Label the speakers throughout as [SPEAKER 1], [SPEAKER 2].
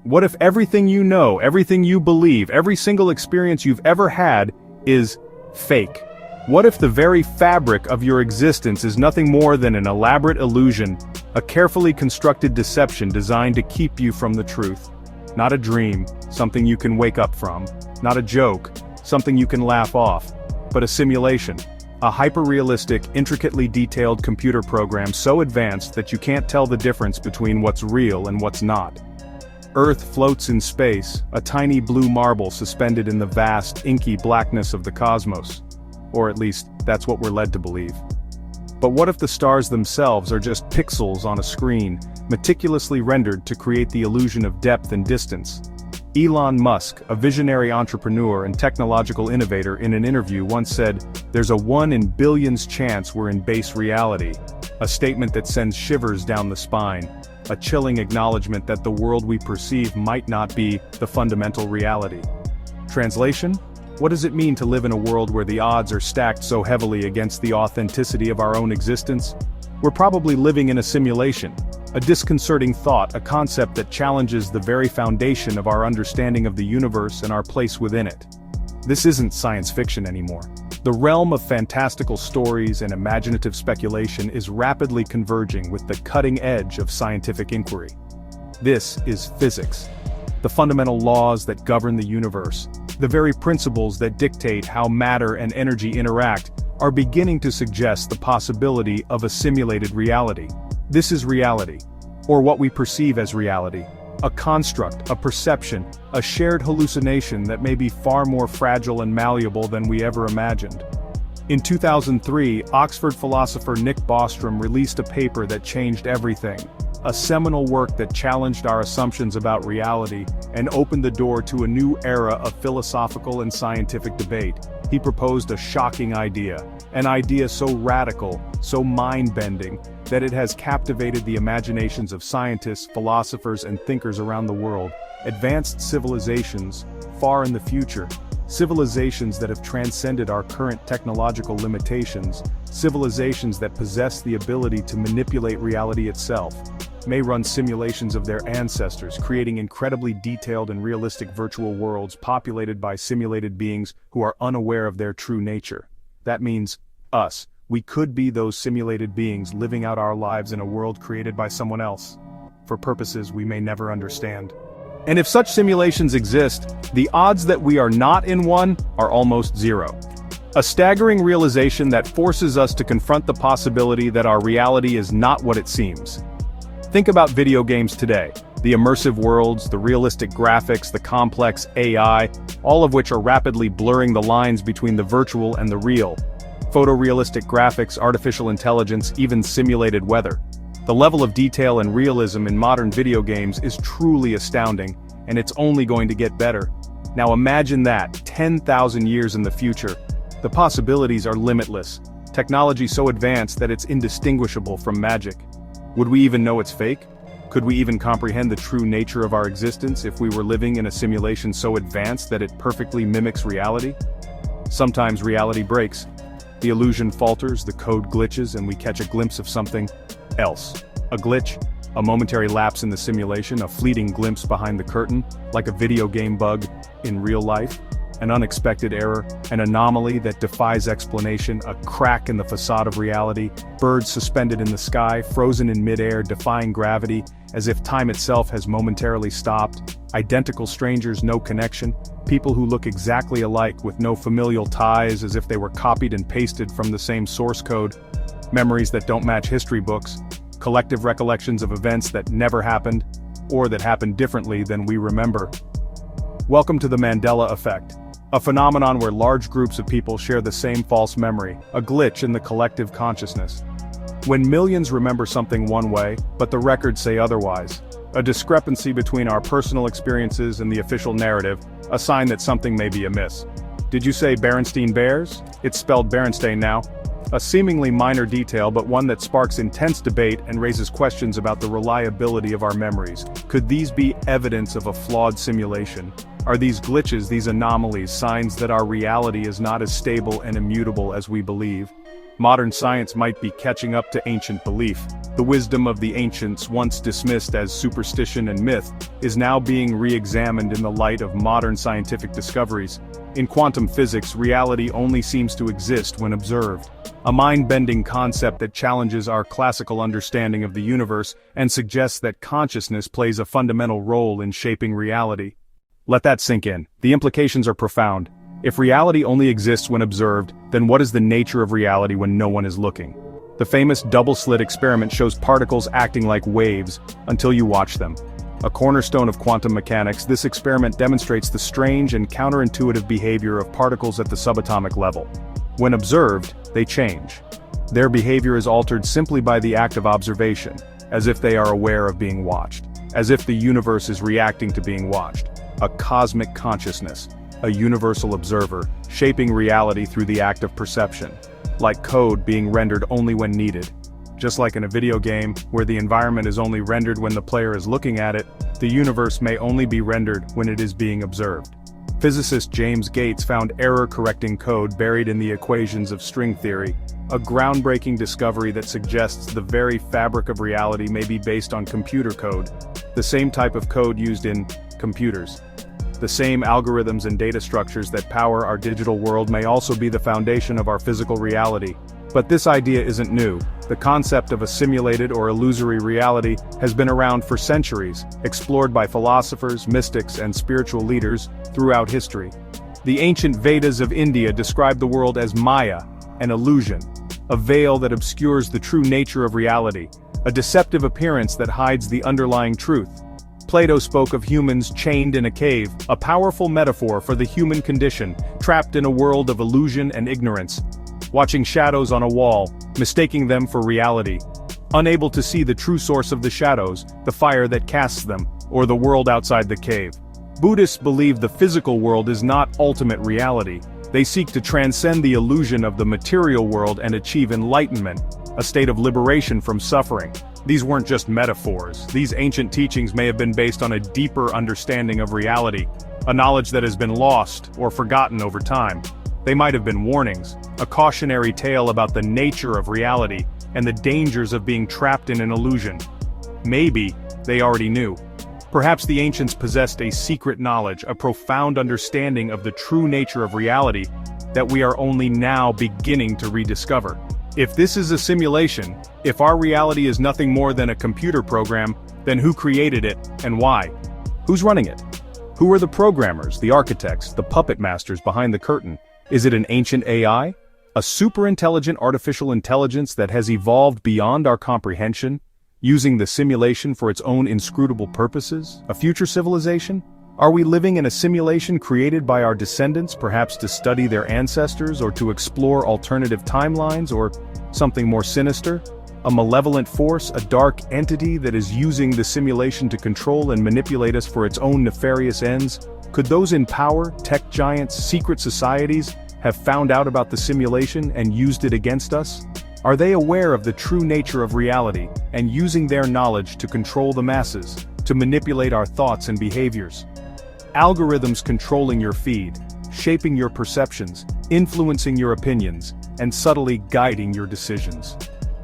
[SPEAKER 1] What if everything you know, everything you believe, every single experience you've ever had is fake? What if the very fabric of your existence is nothing more than an elaborate illusion, a carefully constructed deception designed to keep you from the truth? Not a dream, something you can wake up from. Not a joke, something you can laugh off. But a simulation. A hyper-realistic, intricately detailed computer program so advanced that you can't tell the difference between what's real and what's not. Earth floats in space, a tiny blue marble suspended in the vast, inky blackness of the cosmos. Or at least, that's what we're led to believe. But what if the stars themselves are just pixels on a screen, meticulously rendered to create the illusion of depth and distance? Elon Musk, a visionary entrepreneur and technological innovator, in an interview once said, "There's a 1 in billions chance we're in base reality," a statement that sends shivers down the spine, a chilling acknowledgement that the world we perceive might not be the fundamental reality. Translation? What does it mean to live in a world where the odds are stacked so heavily against the authenticity of our own existence? We're probably living in a simulation, a disconcerting thought, a concept that challenges the very foundation of our understanding of the universe and our place within it. This isn't science fiction anymore. The realm of fantastical stories and imaginative speculation is rapidly converging with the cutting edge of scientific inquiry. This is physics. The fundamental laws that govern the universe, the very principles that dictate how matter and energy interact, are beginning to suggest the possibility of a simulated reality. This is reality, or what we perceive as reality. A construct, a perception, a shared hallucination that may be far more fragile and malleable than we ever imagined. In 2003, Oxford philosopher Nick Bostrom released a paper that changed everything. A seminal work that challenged our assumptions about reality and opened the door to a new era of philosophical and scientific debate. He proposed a shocking idea, an idea so radical, so mind-bending, that it has captivated the imaginations of scientists, philosophers, and thinkers around the world. Advanced civilizations, far in the future, civilizations that have transcended our current technological limitations, civilizations that possess the ability to manipulate reality itself, may run simulations of their ancestors, creating incredibly detailed and realistic virtual worlds populated by simulated beings who are unaware of their true nature. That means, us. We could be those simulated beings living out our lives in a world created by someone else, for purposes we may never understand. And if such simulations exist, the odds that we are not in one are almost zero. A staggering realization that forces us to confront the possibility that our reality is not what it seems. Think about video games today. The immersive worlds, the realistic graphics, the complex AI, all of which are rapidly blurring the lines between the virtual and the real. Photorealistic graphics, artificial intelligence, even simulated weather. The level of detail and realism in modern video games is truly astounding, and it's only going to get better. Now imagine that, 10,000 years in the future. The possibilities are limitless. Technology so advanced that it's indistinguishable from magic. Would we even know it's fake? Could we even comprehend the true nature of our existence if we were living in a simulation so advanced that it perfectly mimics reality? Sometimes reality breaks. The illusion falters, the code glitches, and we catch a glimpse of something else. A glitch, a momentary lapse in the simulation, a fleeting glimpse behind the curtain, like a video game bug in real life. An unexpected error, an anomaly that defies explanation, a crack in the facade of reality, birds suspended in the sky, frozen in midair, defying gravity, as if time itself has momentarily stopped, identical strangers, no connection, people who look exactly alike with no familial ties, as if they were copied and pasted from the same source code, memories that don't match history books, collective recollections of events that never happened, or that happened differently than we remember. Welcome to the Mandela effect. A phenomenon where large groups of people share the same false memory, a glitch in the collective consciousness. When millions remember something one way, but the records say otherwise. A discrepancy between our personal experiences and the official narrative, a sign that something may be amiss. Did you say Berenstein Bears? It's spelled Berenstain now. A seemingly minor detail, but one that sparks intense debate and raises questions about the reliability of our memories. Could these be evidence of a flawed simulation? Are these glitches, these anomalies, signs that our reality is not as stable and immutable as we believe? Modern science might be catching up to ancient belief. The wisdom of the ancients, once dismissed as superstition and myth, is now being re-examined in the light of modern scientific discoveries. In quantum physics, reality only seems to exist when observed. A mind-bending concept that challenges our classical understanding of the universe and suggests that consciousness plays a fundamental role in shaping reality. Let that sink in. The implications are profound. If reality only exists when observed, then what is the nature of reality when no one is looking? The famous double-slit experiment shows particles acting like waves until you watch them. A cornerstone of quantum mechanics, this experiment demonstrates the strange and counterintuitive behavior of particles at the subatomic level. When observed, they change. Their behavior is altered simply by the act of observation, as if they are aware of being watched, as if the universe is reacting to being watched. A cosmic consciousness, a universal observer, shaping reality through the act of perception, like code being rendered only when needed. Just like in a video game, where the environment is only rendered when the player is looking at it, the universe may only be rendered when it is being observed. Physicist James Gates found error-correcting code buried in the equations of string theory, a groundbreaking discovery that suggests the very fabric of reality may be based on computer code, the same type of code used in computers. The same algorithms and data structures that power our digital world may also be the foundation of our physical reality. But this idea isn't new. The concept of a simulated or illusory reality has been around for centuries, explored by philosophers, mystics, and spiritual leaders throughout history. The ancient Vedas of India describe the world as Maya, an illusion, a veil that obscures the true nature of reality, a deceptive appearance that hides the underlying truth. Plato spoke of humans chained in a cave, a powerful metaphor for the human condition, trapped in a world of illusion and ignorance, watching shadows on a wall, mistaking them for reality, unable to see the true source of the shadows, the fire that casts them, or the world outside the cave. Buddhists believe the physical world is not ultimate reality. They seek to transcend the illusion of the material world and achieve enlightenment, a state of liberation from suffering. These weren't just metaphors. These ancient teachings may have been based on a deeper understanding of reality, a knowledge that has been lost or forgotten over time. They might have been warnings, a cautionary tale about the nature of reality and the dangers of being trapped in an illusion. Maybe they already knew. Perhaps the ancients possessed a secret knowledge, a profound understanding of the true nature of reality that we are only now beginning to rediscover. If this is a simulation, if our reality is nothing more than a computer program, then who created it and why? Who's running it? Who are the programmers, the architects, the puppet masters behind the curtain? Is it an ancient AI? A super-intelligent artificial intelligence that has evolved beyond our comprehension, using the simulation for its own inscrutable purposes? A future civilization? Are we living in a simulation created by our descendants, perhaps to study their ancestors or to explore alternative timelines, or something more sinister? A malevolent force, a dark entity that is using the simulation to control and manipulate us for its own nefarious ends? Could those in power, tech giants, secret societies, have found out about the simulation and used it against us? Are they aware of the true nature of reality and using their knowledge to control the masses, to manipulate our thoughts and behaviors? Algorithms controlling your feed, shaping your perceptions, influencing your opinions, and subtly guiding your decisions.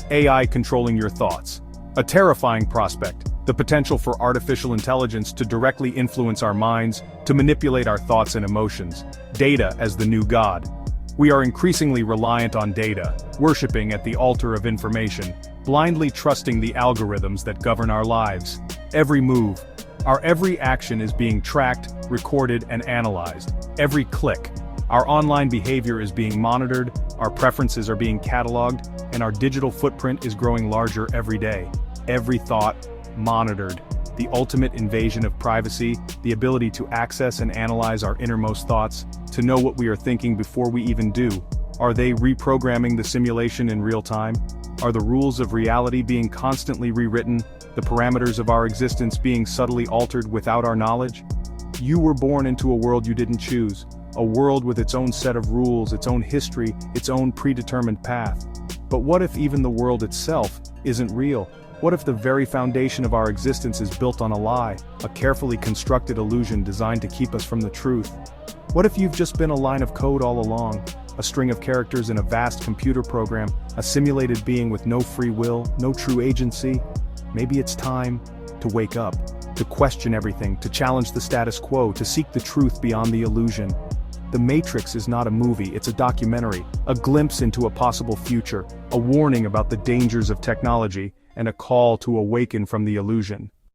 [SPEAKER 1] AI controlling your thoughts. A terrifying prospect, the potential for artificial intelligence to directly influence our minds, to manipulate our thoughts and emotions. Data as the new god. We are increasingly reliant on data, worshipping at the altar of information, blindly trusting the algorithms that govern our lives. Every move, our every action is being tracked, recorded, and analyzed. Every click. Our online behavior is being monitored, our preferences are being cataloged, and our digital footprint is growing larger every day. Every thought, monitored. The ultimate invasion of privacy, the ability to access and analyze our innermost thoughts, to know what we are thinking before we even do. Are they reprogramming the simulation in real time? Are the rules of reality being constantly rewritten, the parameters of our existence being subtly altered without our knowledge? You were born into a world you didn't choose, a world with its own set of rules, its own history, its own predetermined path. But what if even the world itself isn't real? What if the very foundation of our existence is built on a lie, a carefully constructed illusion designed to keep us from the truth? What if you've just been a line of code all along, a string of characters in a vast computer program, a simulated being with no free will, no true agency? Maybe it's time to wake up, to question everything, to challenge the status quo, to seek the truth beyond the illusion. The Matrix is not a movie, it's a documentary, a glimpse into a possible future, a warning about the dangers of technology, and a call to awaken from the illusion.